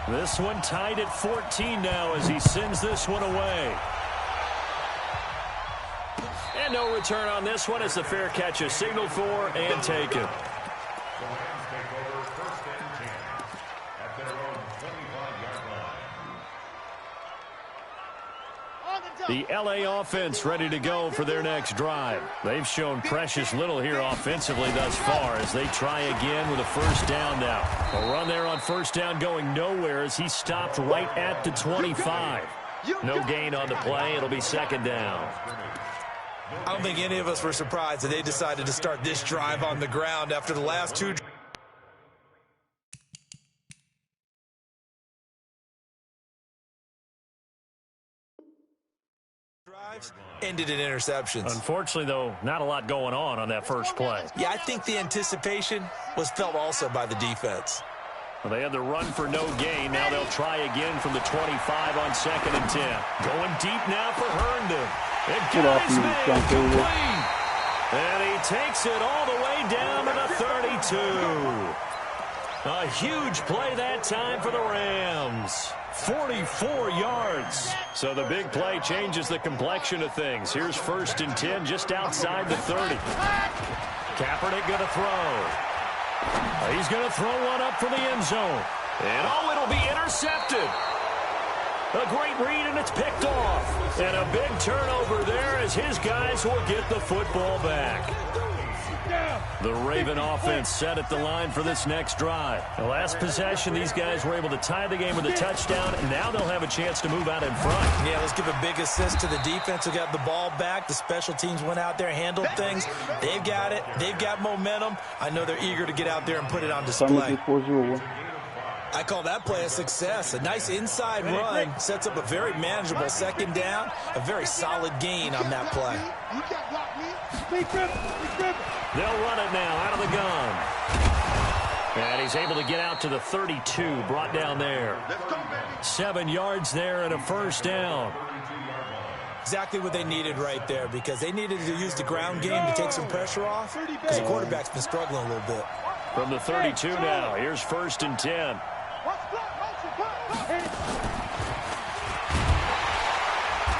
This one tied at 14 now as he sends this one away. And no return on this one as the fair catch is signaled for and taken. The LA offense ready to go for their next drive. They've shown precious little here offensively thus far as they try again with a first down now. A run there on first down going nowhere as he stopped right at the 25. No gain on the play. It'll be second down. I don't think any of us were surprised that they decided to start this drive on the ground after the last two ended in interceptions. Unfortunately, though, not a lot going on that first play. Yeah, I think the anticipation was felt also by the defense. Well, they had the run for no gain. Now they'll try again from the 25 on 2nd and 10. Going deep now for Herndon. It got his man complete. And he takes it all the way down to the 32. A huge play that time for the Rams. 44 yards. So the big play changes the complexion of things. Here's 1st and 10 just outside the 30. Kaepernick going to throw. He's going to throw one up for the end zone. And it'll be intercepted. A great read, and it's picked off. And a big turnover there as his guys will get the football back. The Raven offense set at the line for this next drive. The last possession, these guys were able to tie the game with a touchdown, and now they'll have a chance to move out in front. Yeah, let's give a big assist to the defense who got the ball back. The special teams went out there, handled things. They've got it. They've got momentum. I know they're eager to get out there and put it on display. I call that play a success. A nice inside run sets up a very manageable second down. A very solid gain on that play. They'll run it now out of the gun. And he's able to get out to the 32, brought down there. 7 yards there and a first down. Exactly what they needed right there because they needed to use the ground game to take some pressure off because the quarterback's been struggling a little bit. From the 32 now, here's 1st and 10.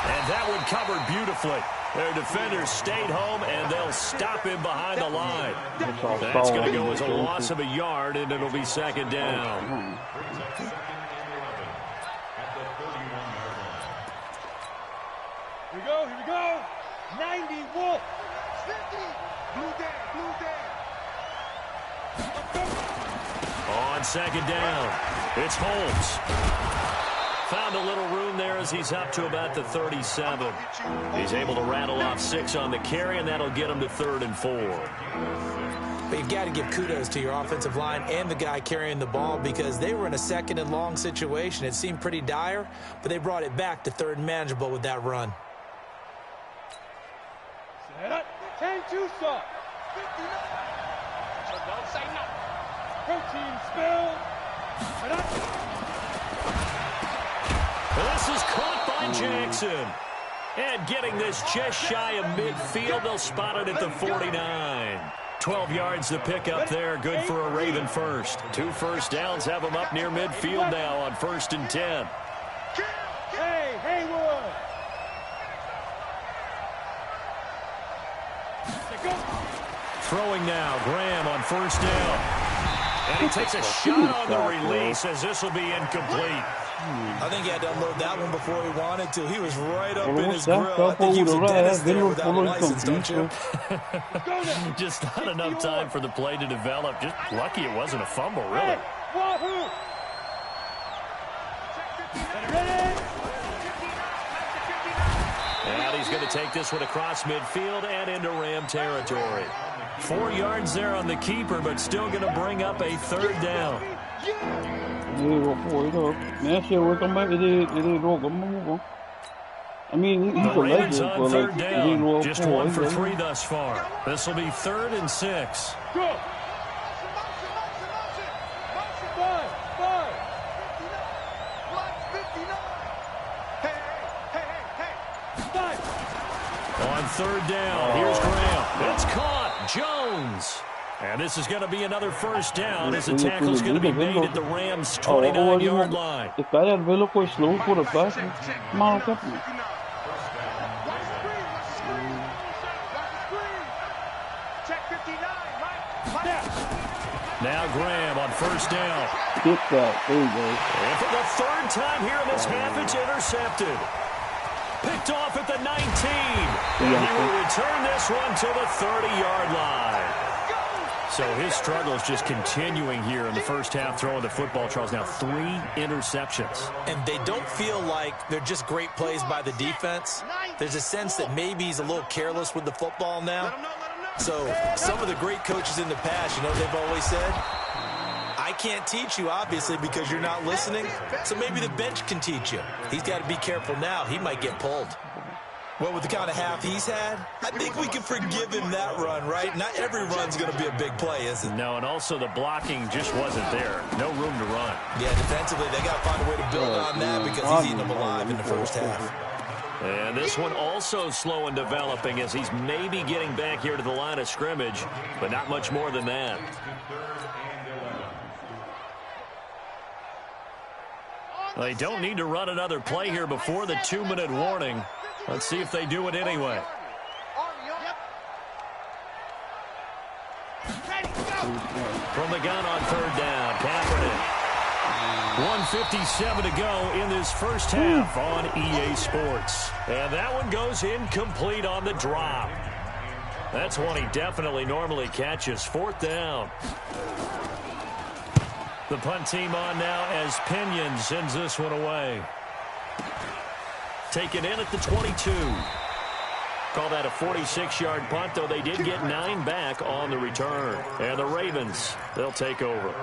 And that one covered beautifully. Their defenders stayed home, and they'll stop him behind the line. That's going to go as a loss of a yard, and it'll be 2nd down. Here we go. 90 Wolf. 50. Blue On 2nd down, it's Holmes. Found a little room there as he's up to about the 37. He's able to rattle off 6 on the carry, and that'll get him to 3rd and 4. But you've got to give kudos to your offensive line and the guy carrying the ball because they were in a 2nd and long situation. It seemed pretty dire, but they brought it back to 3rd and manageable with that run. Set up. 10-2 soft. So don't say no. Protein spill. Set up. This is caught by Jackson. And getting this just shy of midfield, they'll spot it at the 49. 12 yards to pick up there. Good for a Raven first. 2 first downs have them up near midfield now on 1st and 10. Hey, Haywood. Throwing now, Graham on 1st down. And he takes a shot on the release as this will be incomplete. I think he had to unload that one before he wanted to. He was right up in his grill. I think he was a dentist there without a license, don't you? Just not enough time for the play to develop. Just lucky it wasn't a fumble, really. And he's going to take this one across midfield and into Ram territory. 4 yards there on the keeper, but still going to bring up a 3rd down. I mean, the Ravens on 3rd down. Just 1 for 3 thus far. This will be 3rd and 6. On 3rd down, here's Graham. It's caught. Jones. And this is going to be another first down as the tackle's going to be made at the Rams' 29-yard line. The cara velo com slow for the pass. Mal cap. Now Graham on first down. Get that. There you go. And for the third time here in this half, it's intercepted. Picked off at the 19. And he will return this one to the 30-yard line. So his struggle is just continuing here in the first half, throwing the football. Charles, now 3 interceptions. And they don't feel like they're just great plays by the defense. There's a sense that maybe he's a little careless with the football now. So some of the great coaches in the past, you know, they've always said, I can't teach you, obviously, because you're not listening. So maybe the bench can teach you. He's got to be careful now. He might get pulled. Well, with the kind of half he's had, I think we can forgive him that run, right? Not every run's going to be a big play, is it? No, and also the blocking just wasn't there. No room to run. Yeah, defensively, they got to find a way to build on that because he's eating them alive in the first half. And this one also slow in developing as he's maybe getting back here to the line of scrimmage, but not much more than that. They don't need to run another play here before the 2-minute warning. Let's see if they do it anyway. From the gun on third down, Kaepernick. 1:57 to go in this first half on EA Sports. And that one goes incomplete on the drop. That's one he definitely normally catches. 4th down. The punt team on now as Pinion sends this one away. Taken in at the 22. Call that a 46-yard punt, though they did get 9 back on the return. And the Ravens, they'll take over.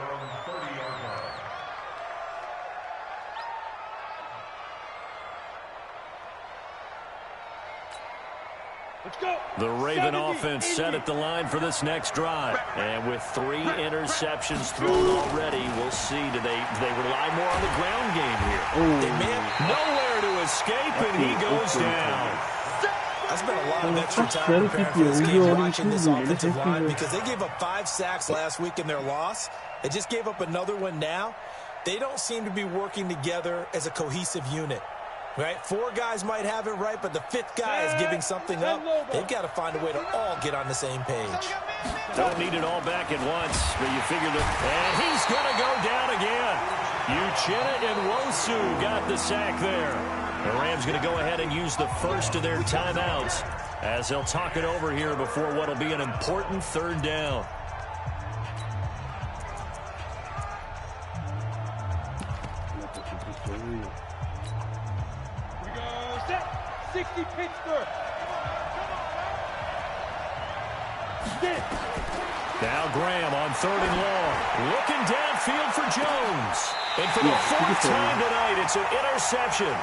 The Raven offense set at the line for this next drive. And with 3 interceptions thrown already, we'll see. Do they rely more on the ground game here? They may have nowhere to escape, and he goes down. I spent a lot of extra time preparing for this game watching this offensive line because they gave up 5 sacks last week in their loss. They just gave up another one now. They don't seem to be working together as a cohesive unit. Right? 4 guys might have it right, but the 5th guy is giving something up. They've got to find a way to all get on the same page. Don't need it all back at once, but you figure that. And he's going to go down again. Uchenna and Wosu got the sack there. The Rams going to go ahead and use the first of their timeouts as they'll talk it over here before what will be an important 3rd down. 60 Pittsburgh. Now Graham on 3rd and long. Looking downfield for Jones. And for the 4th time tonight, it's an interception.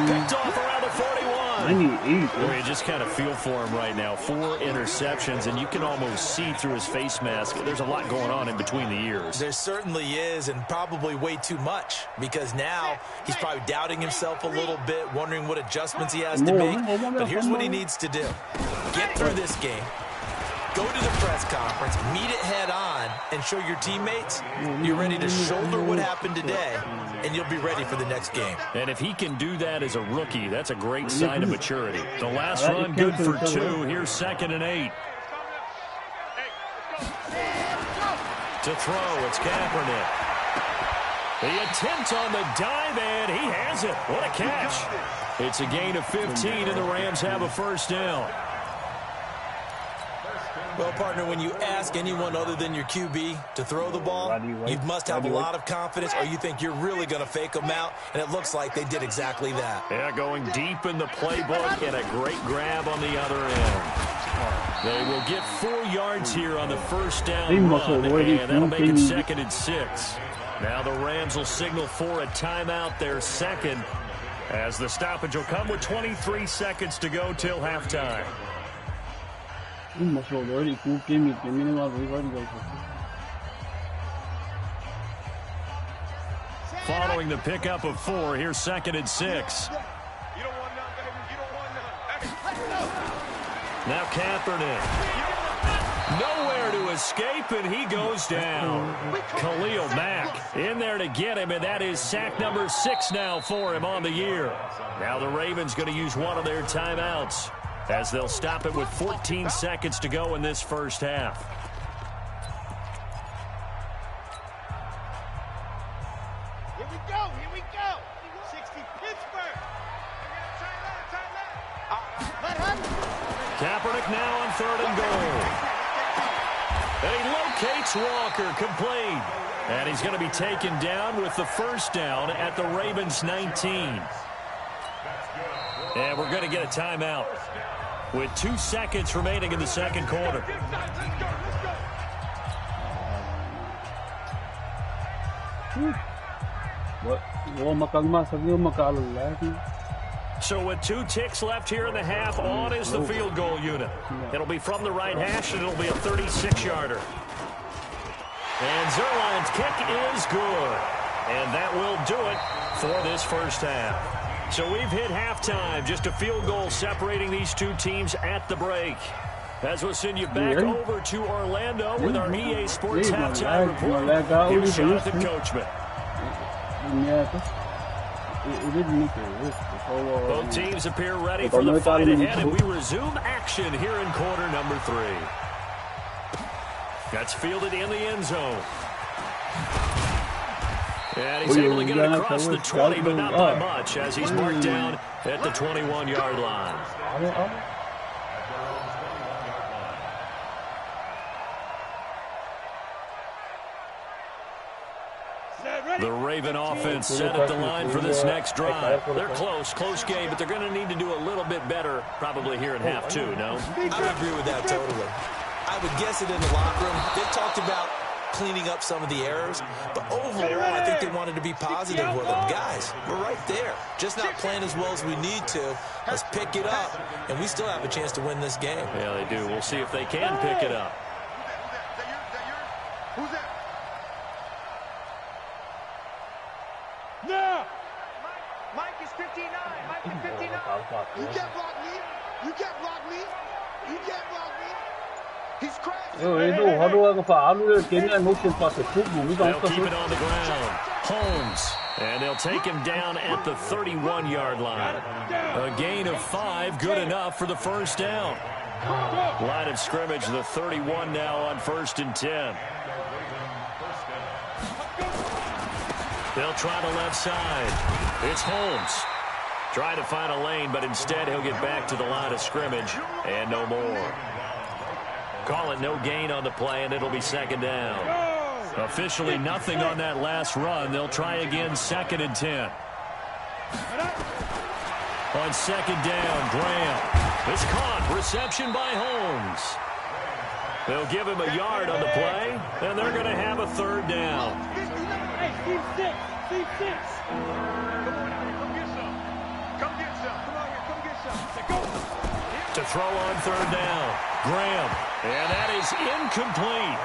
Picked off around the 41. Boy, you just kind of feel for him right now. 4 interceptions, and you can almost see through his face mask. There's a lot going on in between the ears. There certainly is, and probably way too much, because now he's probably doubting himself a little bit, wondering what adjustments he has to make. But here's what he needs to do. Get through this game. Go to the press conference, meet it head on, and show your teammates you're ready to shoulder what happened today, and you'll be ready for the next game. And if he can do that as a rookie, that's a great sign of maturity. The last run good for 2. Here's 2nd and 8. To throw, it's Kaepernick. The attempt on the dive, and he has it. What a catch. It's a gain of 15, and the Rams have a first down. Well, partner, when you ask anyone other than your QB to throw the ball, you must have a lot of confidence, or you think you're really going to fake them out, and it looks like they did exactly that. Yeah, going deep in the playbook and a great grab on the other end. They will get 4 yards here on the first down run, and that'll make it 2nd and 6. Now the Rams will signal for a timeout, their 2nd, as the stoppage will come with 23 seconds to go till halftime. Following the pickup of 4, here's 2nd and 6. Now Kaepernick. Nowhere to escape, and he goes down. Khalil Mack in there to get him, and that is sack number 6 now for him on the year. Now the Ravens going to use one of their timeouts as they'll stop it with 14 seconds to go in this first half. Here we go, here we go. 60 Pittsburgh. Kaepernick now on 3rd and goal. And he locates Walker, complete. And he's going to be taken down with the first down at the Ravens 19. And we're going to get a timeout with 2 seconds remaining in the second quarter. So with 2 ticks left here in the half, on is the field goal unit. It'll be from the right hash, and it'll be a 36-yarder. And Zerline's kick is good. And that will do it for this first half. So we've hit halftime. Just a field goal separating these 2 teams at the break. As we'll send you back over to Orlando with our EA Sports halftime report. Here's Jonathan Coachman. Both teams appear ready for the fight ahead, and we resume action here in quarter number 3. That's fielded in the end zone. And he's able to get it across the 20, but not by much, as he's marked down at the 21-yard line. The Raven offense set at the line for this next drive. They're close game, but they're going to need to do a little bit better probably here in half 2, no? I agree with that totally. I would guess it in the locker room. They talked about cleaning up some of the errors, but overall, I think they wanted to be positive with them. Guys, we're right there. Just not playing as well as we need to. Let's pick it up, and we still have a chance to win this game. Yeah, they do. We'll see if they can pick it up. Who's that? No! Mike is 59. Mike is 59. You can't block me. You can't block me. You can't block me. He's crazy. They'll keep it on the ground. Holmes. And they'll take him down at the 31-yard line. A gain of 5, good enough for the first down. Line of scrimmage, the 31 now on 1st and 10. They'll try the left side. It's Holmes. Trying to find a lane, but instead he'll get back to the line of scrimmage and no more. Call it no gain on the play, and it'll be 2nd down. Officially nothing on that last run. They'll try again 2nd and 10. On 2nd down, Graham. It's caught. Reception by Holmes. They'll give him a yard on the play, and they're going to have a 3rd down. Hey, Steve 6. Steve 6. Come get some. Come get some. Come on here. Come get some. Go. To throw on 3rd down. Graham. And that is incomplete.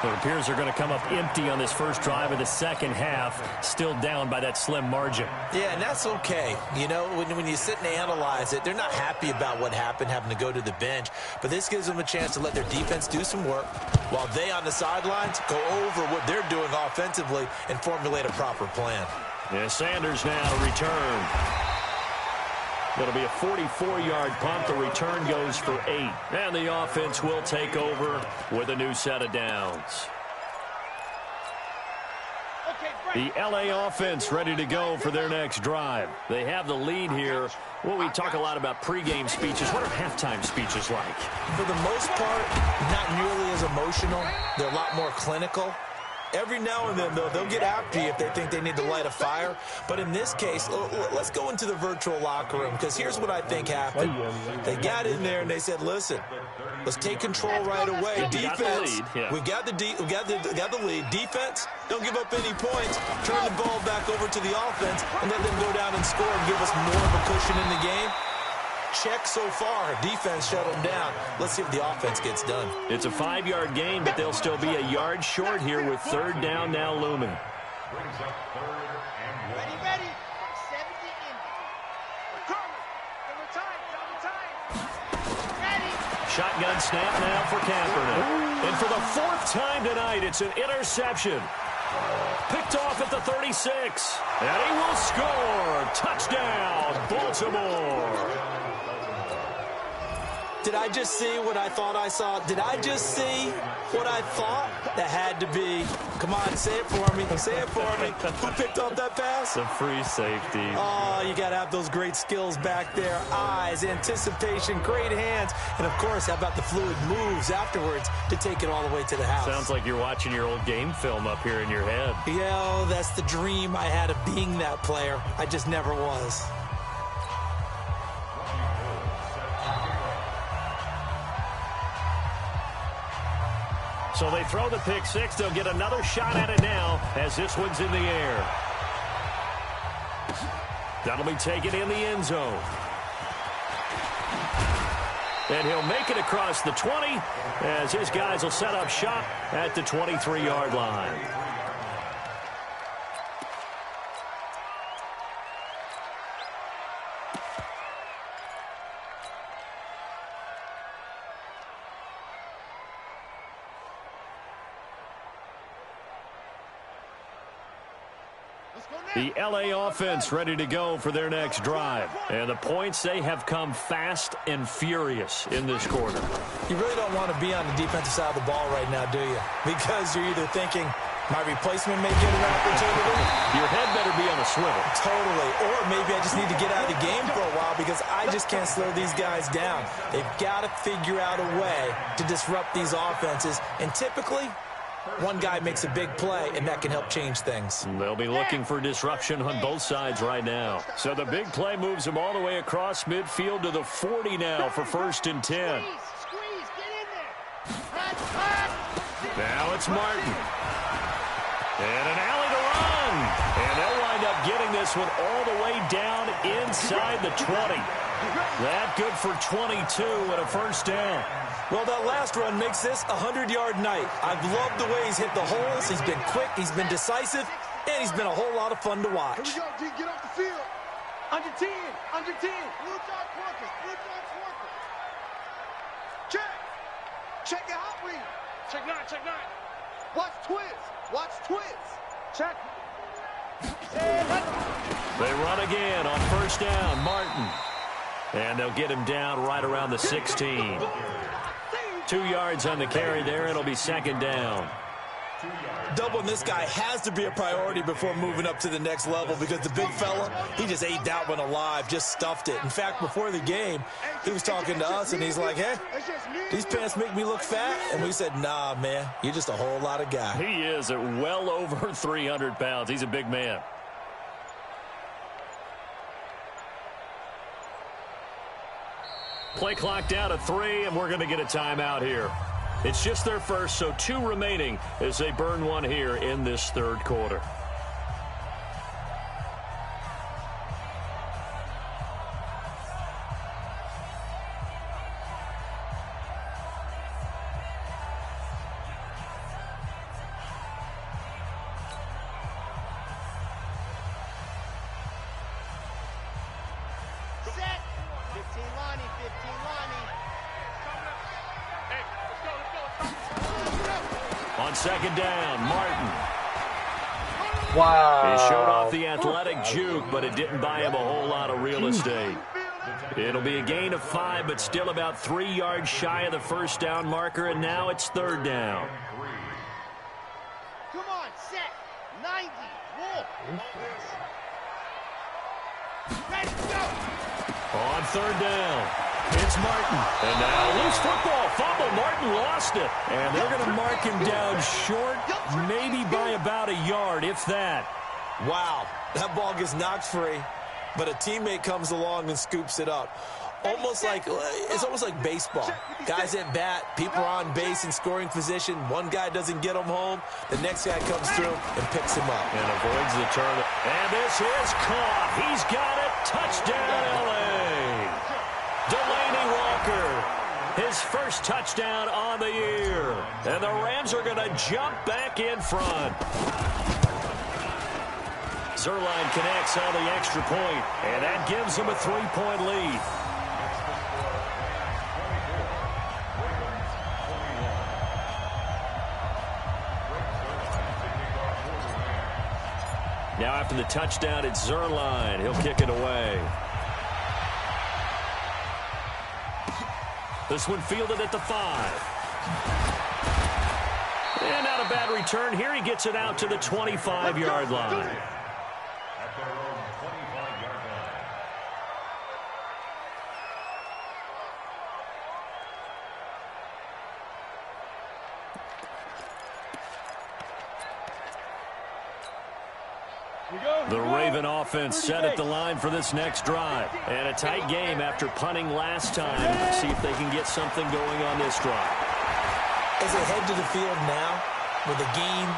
It appears they're going to come up empty on this first drive of the second half, still down by that slim margin. Yeah, and that's okay. You know, when you sit and analyze it, they're not happy about what happened, having to go to the bench. But this gives them a chance to let their defense do some work while they on the sidelines go over what they're doing offensively and formulate a proper plan. Yeah, Sanders now return. It'll be a 44-yard punt. The return goes for 8. And the offense will take over with a new set of downs. The LA offense ready to go for their next drive. They have the lead here. Well, we talk a lot about pregame speeches. What are halftime speeches like? For the most part, not nearly as emotional. They're a lot more clinical. Every now and then, though, they'll get after you if they think they need to light a fire. But in this case, let's go into the virtual locker room, because here's what I think happened. They got in there and they said, listen, let's take control right away. Defense, we've got the lead. Defense, don't give up any points. Turn the ball back over to the offense and let them go down and score and give us more of a cushion in the game. Check so far. Defense shut them down. Let's see if the offense gets done. It's a 5-yard gain, but they'll still be a yard short here with 3rd down now looming. Ready. 70 in. We're coming. Double time. Ready. shotgun snap now for Kaepernick. And for the 4th time tonight, it's an interception. Picked off at the 36. And he will score. Touchdown, Baltimore. Did I just see what I thought I saw? Did I just see what I thought? That had to be. Come on, say it for me. Say it for me. Who picked up that pass? The free safety. Oh, you got to have those great skills back there. Eyes, anticipation, great hands. And, of course, how about the fluid moves afterwards to take it all the way to the house? Sounds like you're watching your old game film up here in your head. Yeah, that's the dream I had of being that player. I just never was. So they throw the pick six. They'll get another shot at it now as this one's in the air. That'll be taken in the end zone. And he'll make it across the 20 as his guys will set up shop at the 23-yard line. The L.A. offense ready to go for their next drive. And the points, they have come fast and furious in this quarter. You really don't want to be on the defensive side of the ball right now, do you? Because you're either thinking, my replacement may get an opportunity. Your head better be on a swivel. Totally. Or maybe I just need to get out of the game for a while because I just can't slow these guys down. They've got to figure out a way to disrupt these offenses. And typically, one guy makes a big play, and that can help change things. They'll be looking for disruption on both sides right now. So the big play moves them all the way across midfield to the 40 now for 1st and 10. Squeeze, get in there. Now it's Martin. And an alley to run. And they'll wind up getting this one all the way down inside the 20. That good for 22 and a 1st down. Well, that last run makes this a 100-yard night. I've loved the way he's hit the holes. He's been quick, he's been decisive, and he's been a whole lot of fun to watch. Here we go, D. Get off the field. Under 10, under 10. Blue dot workers, blue dot workers. Check. Check your hot read. Check 9, check 9. Watch twins. Watch twins. Check. They run again on 1st down, Martin. And they'll get him down right around the 16. 2 yards on the carry there. It'll be 2nd down. Doubling this guy has to be a priority before moving up to the next level because the big fella, he just ate that one alive, just stuffed it. In fact, before the game, he was talking to us, and he's like, hey, these pants make me look fat? And we said, nah, man, you're just a whole lot of guy. He is at well over 300 pounds. He's a big man. Play clock down to 3, and we're going to get a timeout here. It's just their first, so 2 remaining as they burn one here in this 3rd quarter. On 2nd down, Martin. Wow. He showed off the athletic juke, but it didn't buy him a whole lot of real estate. It'll be a gain of 5, but still about 3 yards shy of the 1st down marker, and now it's 3rd down. Come on, set. 90. Wolf. Ready, go. On 3rd down, it's Martin. And now loose football. Fumble. Martin lost it. And they're going to mark him down short, maybe by about a yard, if that. Wow, that ball gets knocked free, but a teammate comes along and scoops it up. It's almost like baseball. Guys at bat, people are on base in scoring position. One guy doesn't get him home. The next guy comes through and picks him up. And avoids the turn. And this is caught. He's got it. Touchdown, L.A. Delaney Walker, his first touchdown on the year. And the Rams are going to jump back in front. Zerline connects on the extra point, and that gives them a 3-point lead. the touchdown at Zerline. He'll kick it away. This one fielded at the 5. And not a bad return here. He gets it out to the 25-yard line. The Raven offense set at the line for this next drive. And a tight game after punting last time. See if they can get something going on this drive. As they head to the field now, with the game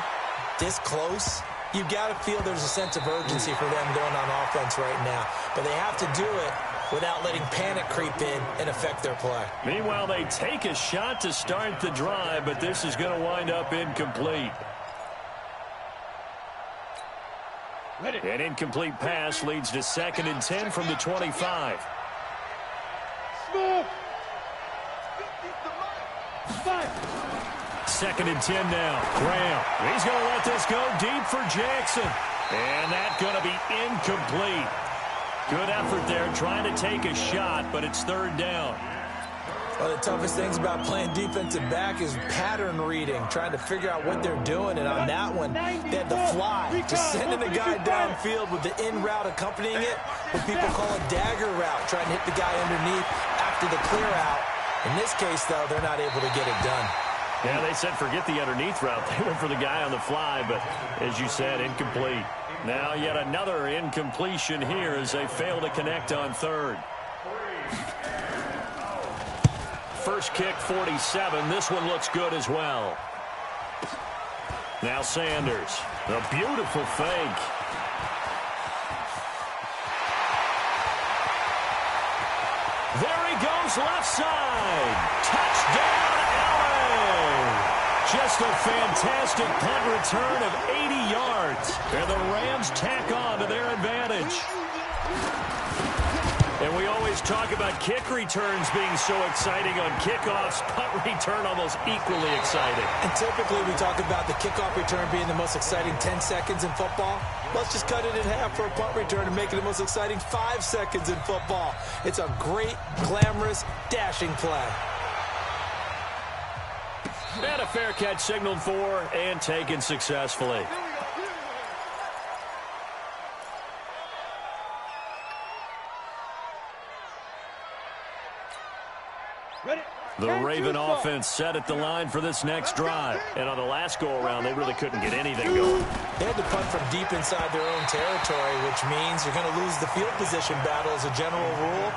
this close, you've got to feel there's a sense of urgency for them going on offense right now. But they have to do it without letting panic creep in and affect their play. Meanwhile, they take a shot to start the drive, but this is going to wind up incomplete. An incomplete pass leads to 2nd and 10 from the 25. Second and 10 now. Graham. He's going to let this go deep for Jackson. And that's going to be incomplete. Good effort there trying to take a shot, but it's 3rd down. One of the toughest things about playing defensive back is pattern reading, trying to figure out what they're doing. And on that one, they had the fly, just sending the guy downfield with the in route accompanying it, what people call a dagger route, trying to hit the guy underneath after the clear out. In this case, though, they're not able to get it done. Yeah, they said forget the underneath route. They went for the guy on the fly, but as you said, incomplete. Now yet another incompletion here as they fail to connect on 3rd. First kick, 47. This one looks good as well. Now Sanders. A beautiful fake. There he goes, left side. Touchdown, LA. Just a fantastic punt return of 80 yards. And the Rams tack on to their advantage. And we always talk about kick returns being so exciting on kickoffs. Punt return almost equally exciting. And typically we talk about the kickoff return being the most exciting 10 seconds in football. Let's just cut it in half for a punt return and make it the most exciting 5 seconds in football. It's a great, glamorous, dashing play. And a fair catch signaled for and taken successfully. The Raven offense set at the line for this next drive. And on the last go-around, they really couldn't get anything going. They had to punt from deep inside their own territory, which means you're going to lose the field position battle as a general rule.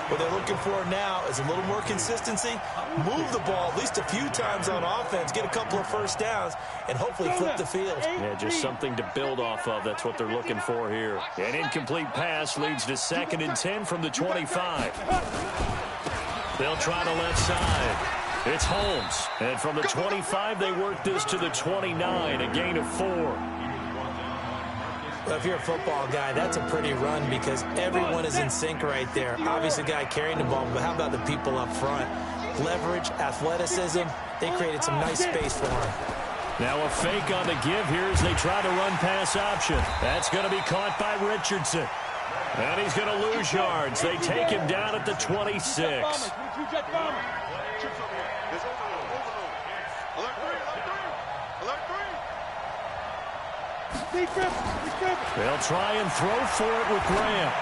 What they're looking for now is a little more consistency, move the ball at least a few times on offense, get a couple of first downs, and hopefully flip the field. Yeah, just something to build off of. That's what they're looking for here. An incomplete pass leads to 2nd and 10 from the 25. They'll try the left side. It's Holmes. And from the 25, they work this to the 29, a gain of 4. Well, if you're a football guy, that's a pretty run because everyone is in sync right there. Obviously, the guy carrying the ball, but how about the people up front? Leverage, athleticism, they created some nice space for him. Now a fake on the give here as they try to run pass option. That's going to be caught by Richardson. And he's going to lose yards. They take him down at the 26. They'll try and throw for it with Graham.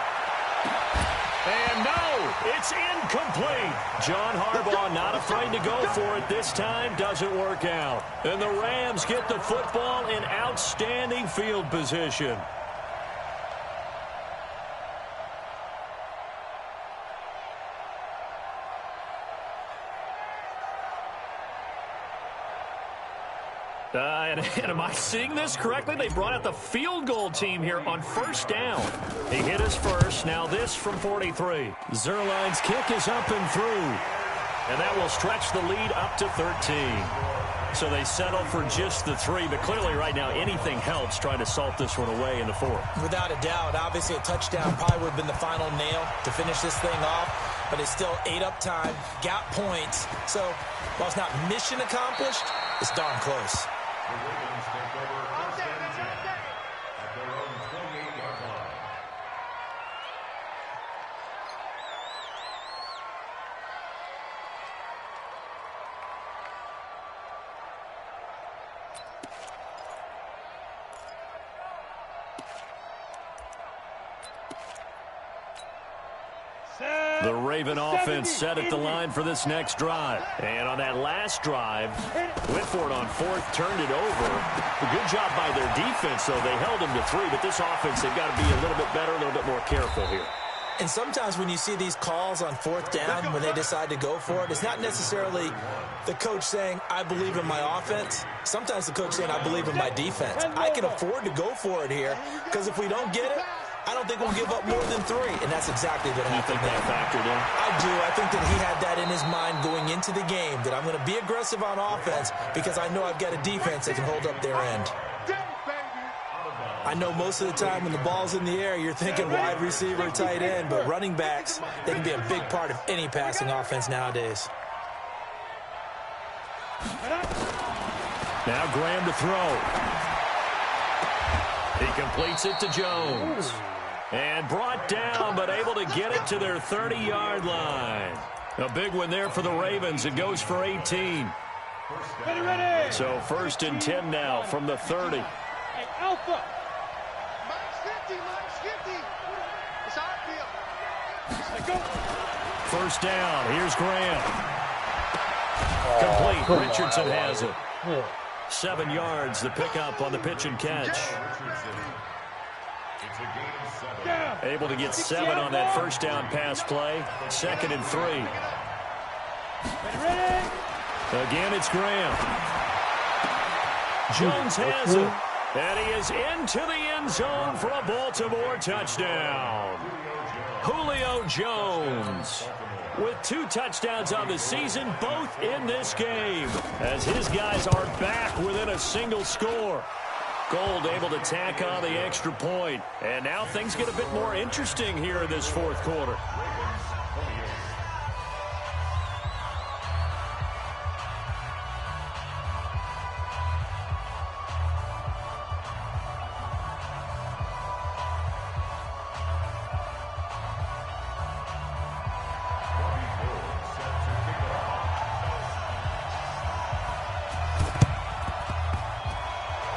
And no, it's incomplete. John Harbaugh not afraid to go for it this time. Doesn't work out. And the Rams get the football in outstanding field position. And am I seeing this correctly? They brought out the field goal team here on 1st down. He hit his first. Now this from 43. Zerline's kick is up and through. And that will stretch the lead up to 13. So they settle for just the 3. But clearly right now anything helps trying to salt this one away in the 4th. Without a doubt. Obviously a touchdown probably would have been the final nail to finish this thing off. But it's still 8 up time. Got points. So while it's not mission accomplished, it's darn close. The Raven offense set at the line for this next drive. And on that last drive, Whitford on fourth turned it over. A good job by their defense, though. They held them to 3, but this offense, they've got to be a little bit better, a little bit more careful here. And sometimes when you see these calls on fourth down, when they decide to go for it, it's not necessarily the coach saying, I believe in my offense. Sometimes the coach saying, I believe in my defense. I can afford to go for it here because if we don't get it, I don't think we'll give up more than 3, and that's exactly what happened there. That factored in? I do. I think that he had that in his mind going into the game, that I'm going to be aggressive on offense because I know I've got a defense that can hold up their end. I know most of the time when the ball's in the air, you're thinking wide receiver, tight end, but running backs, they can be a big part of any passing offense nowadays. Now Graham to throw. He completes it to Jones. And brought down, but able to get it to their 30-yard line. A big one there for the Ravens. It goes for 18. So 1st and 10 now from the 30. Hey, Alpha. Minus 50. It's our field. Let's go. 1st down. Here's Graham. Complete. Richardson has it. 7 yards, the pickup on the pitch and catch. Able to get 7 on that 1st down pass play. 2nd and 3. Again, it's Graham. Jones has it. And he is into the end zone for a Baltimore touchdown. Julio Jones with 2 touchdowns on the season, both in this game, as his guys are back within a single score. Gold able to tack on the extra point. And now things get a bit more interesting here in this 4th quarter.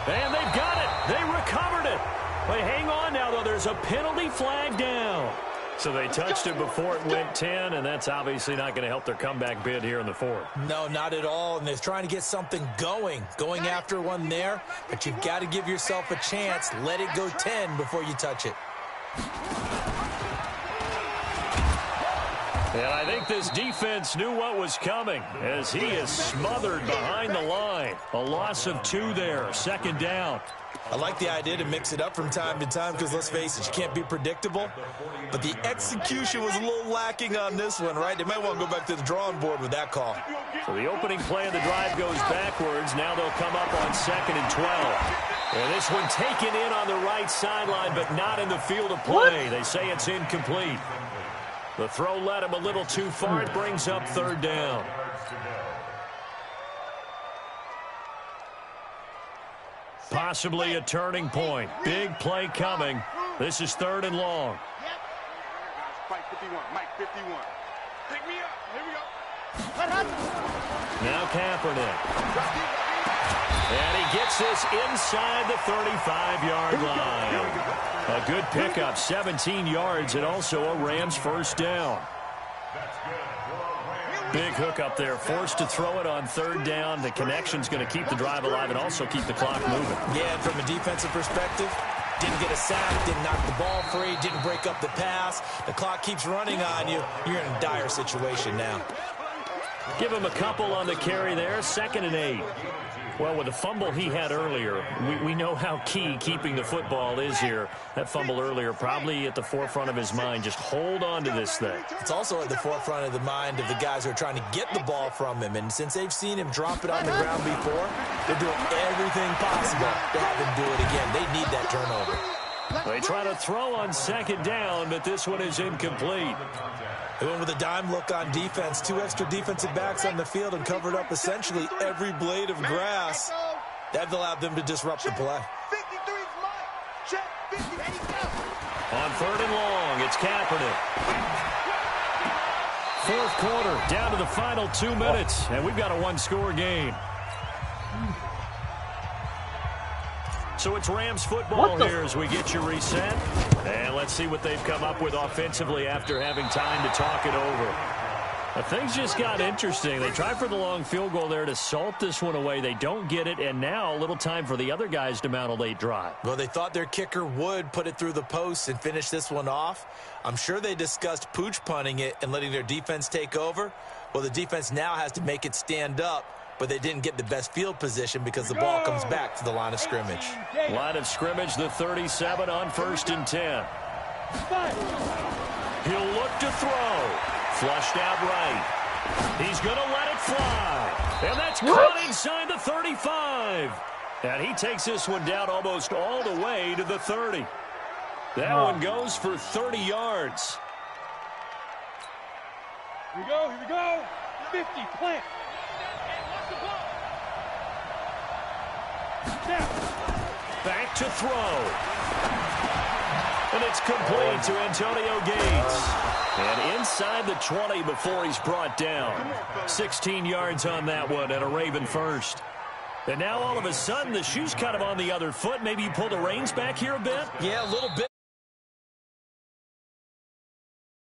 And they've got it. They recovered it. They hang on now, though. There's a penalty flag down. So they touched it before it went 10, and that's obviously not going to help their comeback bid here in the 4th. No, not at all. And they're trying to get something going after one there. But you've got to give yourself a chance. Let it go 10 before you touch it. And I think this defense knew what was coming as he is smothered behind the line. A loss of 2 there, 2nd down. I like the idea to mix it up from time to time because, let's face it, you can't be predictable. But the execution was a little lacking on this one, right? They might want to go back to the drawing board with that call. So the opening play of the drive goes backwards. Now they'll come up on 2nd and 12. And this one taken in on the right sideline, but not in the field of play. They say it's incomplete. The throw led him a little too far. It brings up 3rd down. Possibly a turning point. Big play coming. This is 3rd and long. Mike 51. Mike 51. Pick me up. Here we go. Now Kaepernick. And he gets this inside the 35-yard line. A good pickup, 17 yards, and also a Rams 1st down. Big hook up there, forced to throw it on 3rd down. The connection's going to keep the drive alive and also keep the clock moving. Yeah, and from a defensive perspective, didn't get a sack, didn't knock the ball free, didn't break up the pass. The clock keeps running on you. You're in a dire situation now. Give him a couple on the carry there, 2nd and 8. Well, with the fumble he had earlier, we know how key keeping the football is here. That fumble earlier probably at the forefront of his mind. Just hold on to this thing. It's also at the forefront of the mind of the guys who are trying to get the ball from him. And since they've seen him drop it on the ground before, they're doing everything possible to have him do it again. They need that turnover. They try to throw on 2nd down, but this one is incomplete. They went with a dime look on defense. 2 extra defensive backs on the field and covered up essentially every blade of grass. That allowed them to disrupt the play. 53 is mine. Check 50. On 3rd and long, it's Kaepernick. 4th quarter, down to the final 2 minutes, and we've got a 1-score game. So it's Rams football here as we get you reset. And let's see what they've come up with offensively after having time to talk it over. Things just got interesting. They try for the long field goal there to salt this one away. They don't get it, and now a little time for the other guys to mount a late drive. Well, they thought their kicker would put it through the post and finish this one off. I'm sure they discussed pooch punting it and letting their defense take over. Well, the defense now has to make it stand up, but they didn't get the best field position because the ball comes back to the line of scrimmage. Line of scrimmage, the 37 on 1st and 10. He'll look to throw. Flushed out right. He's going to let it fly. And that's caught inside the 35. And he takes this one down almost all the way to the 30. That one goes for 30 yards. Here we go, here we go. 50, plant. Back to throw. And it's complete to Antonio Gates. And inside the 20 before he's brought down. 16 yards on that one and a Raven first. And now all of a sudden the shoe's kind of on the other foot. Maybe you pull the reins back here a bit? Yeah, a little bit.